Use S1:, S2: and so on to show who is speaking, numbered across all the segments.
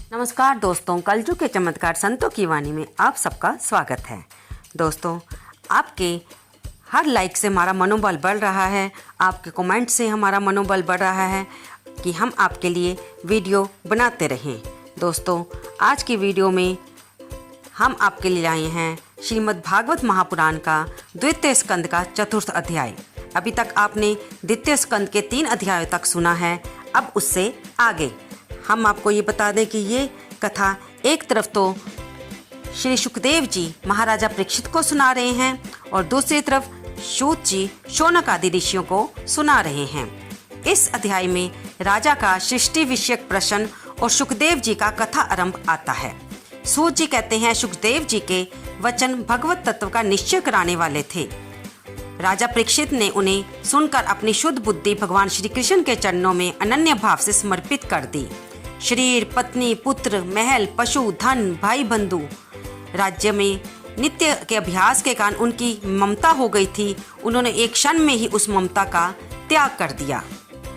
S1: नमस्कार दोस्तों, कलयुग के चमत्कार संतों की वाणी में आप सबका स्वागत है। दोस्तों, आपके हर लाइक से हमारा मनोबल बढ़ रहा है, आपके कमेंट से हमारा मनोबल बढ़ रहा है कि हम आपके लिए वीडियो बनाते रहें। दोस्तों, आज की वीडियो में हम आपके लिए लाए हैं श्रीमद् भागवत महापुराण का द्वितीय स्कंद का चतुर्थ अध्याय। अभी तक आपने द्वितीय स्कंद के 3 अध्यायों तक सुना है। अब उससे आगे हम आपको ये बता दें कि ये कथा एक तरफ तो श्री सुखदेव जी महाराजा परीक्षित को सुना रहे हैं और दूसरी तरफ सूत जी शौनक आदि ऋषियों को सुना रहे हैं। इस अध्याय में राजा का सृष्टि विषयक प्रश्न और सुखदेव जी का कथा आरंभ आता है। सूत जी कहते हैं सुखदेव जी के वचन भगवत तत्व का निश्चय कराने वाले थे। राजा परीक्षित ने उन्हें सुनकर अपनी शुद्ध बुद्धि भगवान श्री कृष्ण के चरणों में अनन्य भाव से समर्पित कर दी। शरीर, पत्नी, पुत्र, महल, पशु, धन, भाई बंधु, राज्य में नित्य के अभ्यास के कारण उनकी ममता हो गई थी। उन्होंने एक क्षण में ही उस ममता का त्याग कर दिया।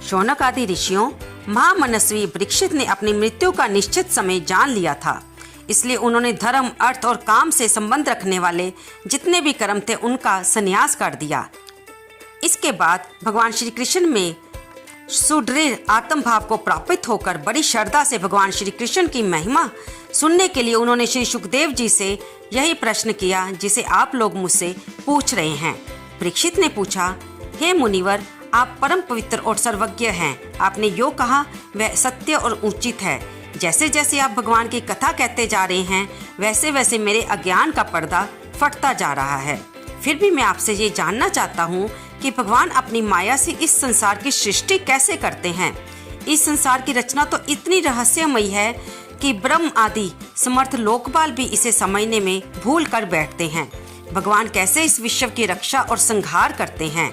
S1: शौनक आदि ऋषियों महामनस्वी परीक्षित ने अपनी मृत्यु का निश्चित समय जान लिया था, इसलिए उन्होंने धर्म, अर्थ और काम से संबंध रखने वाले जितने भी कर्म थे उनका संन्यास कर दिया। इसके बाद भगवान श्री कृष्ण में सुदृढ़ आत्म भाव को प्राप्त होकर बड़ी श्रद्धा से भगवान श्री कृष्ण की महिमा सुनने के लिए उन्होंने श्री सुखदेव जी से यही प्रश्न किया जिसे आप लोग मुझसे पूछ रहे हैं। परीक्षित ने पूछा, हे मुनिवर, आप परम पवित्र और सर्वज्ञ हैं। आपने यो कहा वह सत्य और उचित है। जैसे जैसे आप भगवान की कथा कहते जा रहे हैं वैसे वैसे मेरे अज्ञान का पर्दा फटता जा रहा है। फिर भी मैं आपसे ये जानना चाहता हूँ कि भगवान अपनी माया से इस संसार की सृष्टि कैसे करते हैं। इस संसार की रचना तो इतनी रहस्यमयी है कि ब्रह्म आदि समर्थ लोकपाल भी इसे समझने में भूल कर बैठते हैं। भगवान कैसे इस विश्व की रक्षा और संहार करते हैं।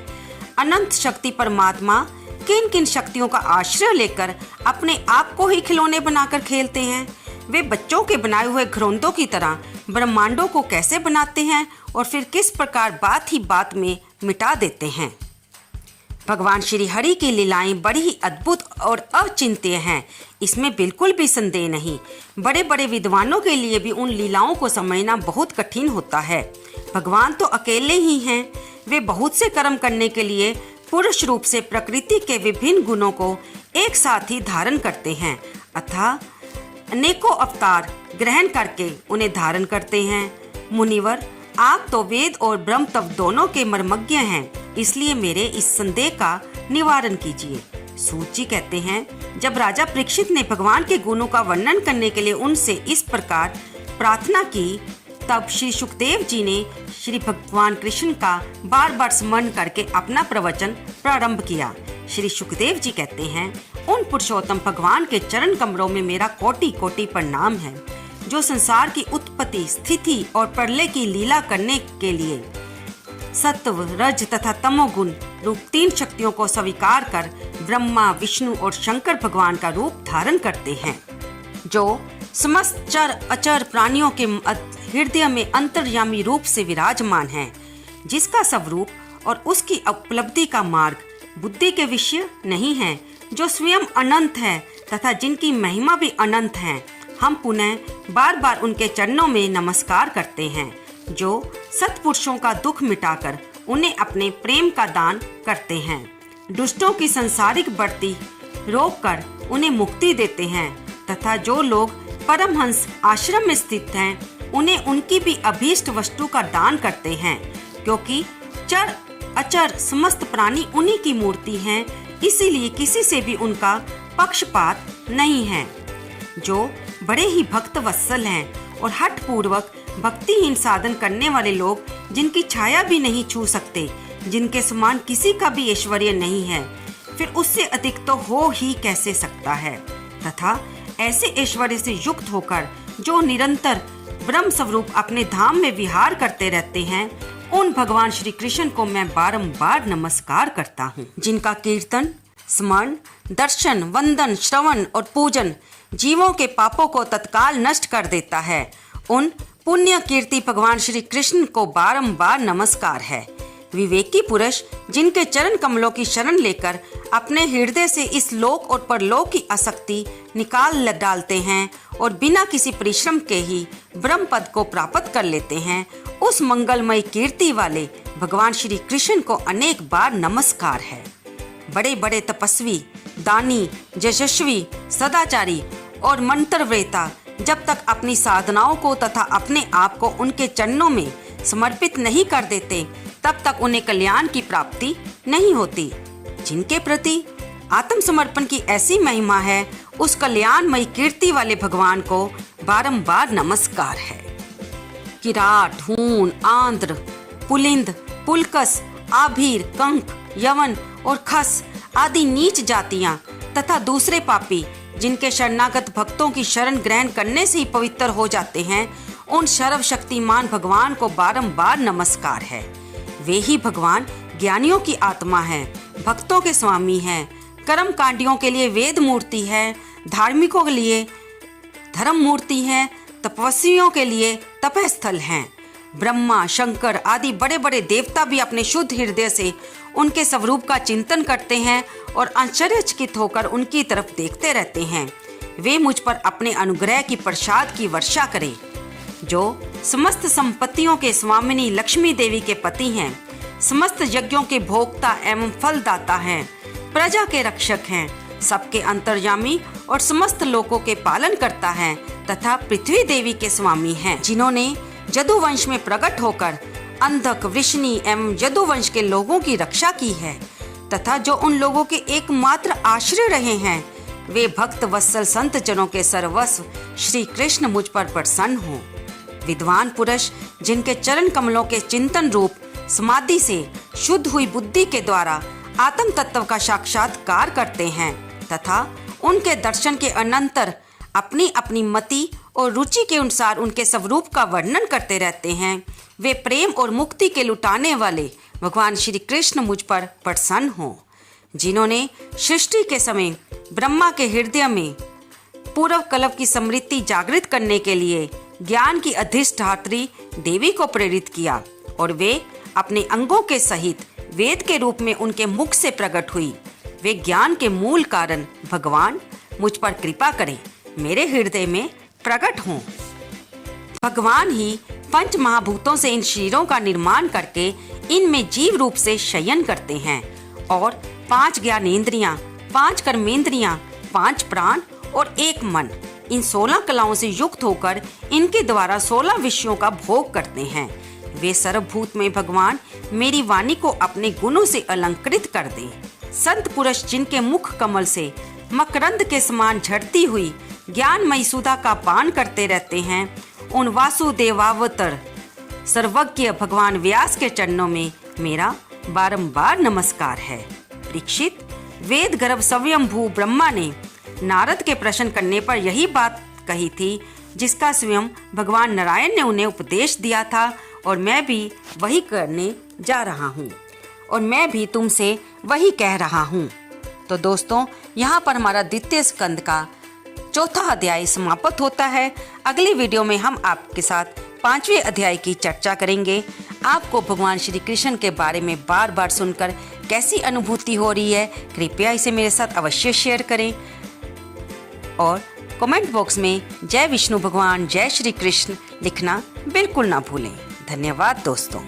S1: अनंत शक्ति परमात्मा किन किन शक्तियों का आश्रय लेकर अपने आप को ही खिलौने बनाकर खेलते हैं। वे बच्चों के बनाए हुए घरौंदों की तरह ब्रह्मांडों को कैसे बनाते हैं और फिर किस प्रकार बात ही बात में मिटा देते हैं। भगवान श्री हरि की लीलाएं बड़ी ही अद्भुत और अचिंत्य हैं, इसमें बिल्कुल भी संदेह नहीं। बड़े बड़े विद्वानों के लिए भी उन लीलाओं को समझना बहुत कठिन होता है। भगवान तो अकेले ही हैं। वे बहुत से कर्म करने के लिए पुरुष रूप से प्रकृति के विभिन्न गुणों को एक साथ ही धारण करते हैं, अतः अनेकों अवतार ग्रहण करके उन्हें धारण करते हैं। मुनिवर, आप तो वेद और ब्रह्म तत्व दोनों के मर्मज्ञ हैं, इसलिए मेरे इस संदेह का निवारण कीजिए। सूत जी कहते हैं, जब राजा परीक्षित ने भगवान के गुणों का वर्णन करने के लिए उनसे इस प्रकार प्रार्थना की, तब श्री सुखदेव जी ने श्री भगवान कृष्ण का बार बार स्मरण करके अपना प्रवचन प्रारंभ किया। श्री सुखदेव जी कहते हैं, उन पुरुषोत्तम भगवान के चरण कमलों में मेरा कोटि कोटि प्रणाम है, जो संसार की उत्पत्ति, स्थिति और प्रलय की लीला करने के लिए सत्व, रज तथा तमोगुण रूप 3 शक्तियों को स्वीकार कर ब्रह्मा, विष्णु और शंकर भगवान का रूप धारण करते हैं, जो समस्त चर अचर प्राणियों के हृदय में अंतर्यामी रूप से विराजमान है, जिसका स्वरूप और उसकी उपलब्धि का मार्ग बुद्धि के विषय नहीं है, जो स्वयं अनंत है तथा जिनकी महिमा भी अनंत है। हम पुनः बार बार उनके चरणों में नमस्कार करते हैं, जो सत्पुरुषों का दुख मिटाकर उन्हें अपने प्रेम का दान करते हैं, दुष्टों की संसारिक बढ़ती रोककर उन्हें मुक्ति देते हैं, तथा जो लोग परमहंस आश्रम में स्थित हैं उन्हें उनकी भी अभीष्ट वस्तु का दान करते हैं, क्योंकि चर अचर समस्त प्राणी उन्हीं की मूर्ति हैं, इसीलिए किसी से भी उनका पक्षपात नहीं है। जो बड़े ही भक्त वत्सल हैं और हठ पूर्वक भक्तिहीन साधन करने वाले लोग, जिनकी छाया भी नहीं छू सकते, जिनके समान किसी का भी ऐश्वर्य नहीं है, फिर उससे अधिक तो हो ही कैसे सकता है। तथा ऐसे ऐश्वर्य से युक्त होकर जो निरंतर ब्रह्म स्वरूप अपने धाम में विहार करते रहते हैं, उन भगवान श्री कृष्ण को मैं बारंबार नमस्कार करता हूँ, जिनका कीर्तन, स्मरण, दर्शन, वंदन, श्रवण और पूजन जीवों के पापों को तत्काल नष्ट कर देता है। उन पुण्य कीर्ति भगवान श्री कृष्ण को बारंबार नमस्कार है। विवेकी पुरुष जिनके चरण कमलों की शरण लेकर अपने हृदय से इस लोक और परलोक की आसक्ति निकाल डालते हैं और बिना किसी परिश्रम के ही ब्रह्म पद को प्राप्त कर लेते हैं, उस मंगलमय कीर्ति वाले भगवान श्री कृष्ण को अनेक बार नमस्कार है। बड़े बड़े तपस्वी, दानी, यशस्वी, सदाचारी और मंत्रवेता जब तक अपनी साधनाओं को तथा अपने आप को उनके चरणों में समर्पित नहीं कर देते, तब तक उन्हें कल्याण की प्राप्ति नहीं होती। जिनके प्रति आत्मसमर्पण की ऐसी महिमा है, उस कल्याणमयी कीर्ति वाले भगवान को बारंबार नमस्कार है। किराट, हूण, आंध्र, पुलिंद, पुलकस, आभीर, कंक, यवन और खस आदि नीच जातियां तथा दूसरे पापी जिनके शरणागत भक्तों की शरण ग्रहण करने से ही पवित्र हो जाते हैं, उन सर्वशक्तिमान भगवान को बारंबार नमस्कार है। वे ही भगवान ज्ञानियों की आत्मा है, भक्तों के स्वामी हैं, कर्म कांडियों के लिए वेद मूर्ति है, धार्मिकों के लिए धर्म मूर्ति है, तपस्वियों के लिए तपस्थल हैं। ब्रह्मा, शंकर आदि बड़े बड़े देवता भी अपने शुद्ध हृदय से उनके स्वरूप का चिंतन करते हैं और आश्चर्यचकित होकर उनकी तरफ देखते रहते हैं। वे मुझ पर अपने अनुग्रह की प्रसाद की वर्षा करें, जो समस्त संपत्तियों के स्वामिनी लक्ष्मी देवी के पति हैं, समस्त यज्ञों के भोक्ता एवं फलदाता हैं, प्रजा के रक्षक हैं, सबके अंतर्यामी और समस्त लोकों के पालन करता है तथा पृथ्वी देवी के स्वामी हैं, जिन्होंने यदुवंश में प्रकट होकर अंधक, वृष्णि एवं यदुवंश के लोगों की रक्षा की है तथा जो उन लोगों के एकमात्र आश्रय रहे हैं। वे भक्त वत्सल संत जनों के सर्वस्व श्री कृष्ण मुझ पर प्रसन्न हो। विद्वान पुरुष जिनके चरण कमलों के चिंतन रूप समाधि से शुद्ध हुई बुद्धि के द्वारा आत्म तत्व का साक्षात्कार करते हैं तथा उनके दर्शन के अनंतर अपनी अपनी मति और रुचि के अनुसार उनके स्वरूप का वर्णन करते रहते हैं, वे प्रेम और मुक्ति के लुटाने वाले भगवान श्री कृष्ण मुझ पर प्रसन्न हो। जिन्होंने सृष्टि के समय ब्रह्मा के हृदय में पूर्व कल्प की स्मृति जागृत करने के लिए ज्ञान की अधिष्ठात्री देवी को प्रेरित किया और वे अपने अंगों के सहित वेद के रूप में उनके मुख से प्रकट हुई। वे ज्ञान के मूल कारण भगवान मुझ पर कृपा करें, मेरे हृदय में प्रकट हों। भगवान ही पंच महाभूतों से इन शरीरों का निर्माण करके इनमें जीव रूप से शयन करते हैं और 5 ज्ञानेंद्रियां, 5 कर्मेंद्रियां, 5 प्राण और 1 मन, इन 16 कलाओं से युक्त होकर इनके द्वारा 16 विषयों का भोग करते हैं। वे सर्वभूत में भगवान मेरी वाणी को अपने गुणों से अलंकृत कर दें। संत पुरुष जिनके मुख कमल से मकरंद के समान झड़ती हुई ज्ञानमयी सुधा का पान करते रहते हैं, उन वासुदेवावतर सर्वज्ञ भगवान व्यास के चरणों में मेरा बारंबार नमस्कार है। परीक्षित, वेद गर्भ स्वयंभू ब्रह्मा ने नारद के प्रश्न करने पर यही बात कही थी जिसका स्वयं भगवान नारायण ने उन्हें उपदेश दिया था और मैं भी वही करने जा रहा हूँ और मैं भी तुमसे वही कह रहा हूँ। तो दोस्तों, यहाँ पर हमारा द्वितीय स्कंद का 4था अध्याय समाप्त होता है। अगली वीडियो में हम आपके साथ 5वें अध्याय की चर्चा करेंगे। आपको भगवान श्री कृष्ण के बारे में बार बार सुनकर कैसी अनुभूति हो रही है, कृपया इसे मेरे साथ अवश्य शेयर करें और कमेंट बॉक्स में जय विष्णु भगवान, जय श्री कृष्ण लिखना बिल्कुल ना भूलें। धन्यवाद दोस्तों।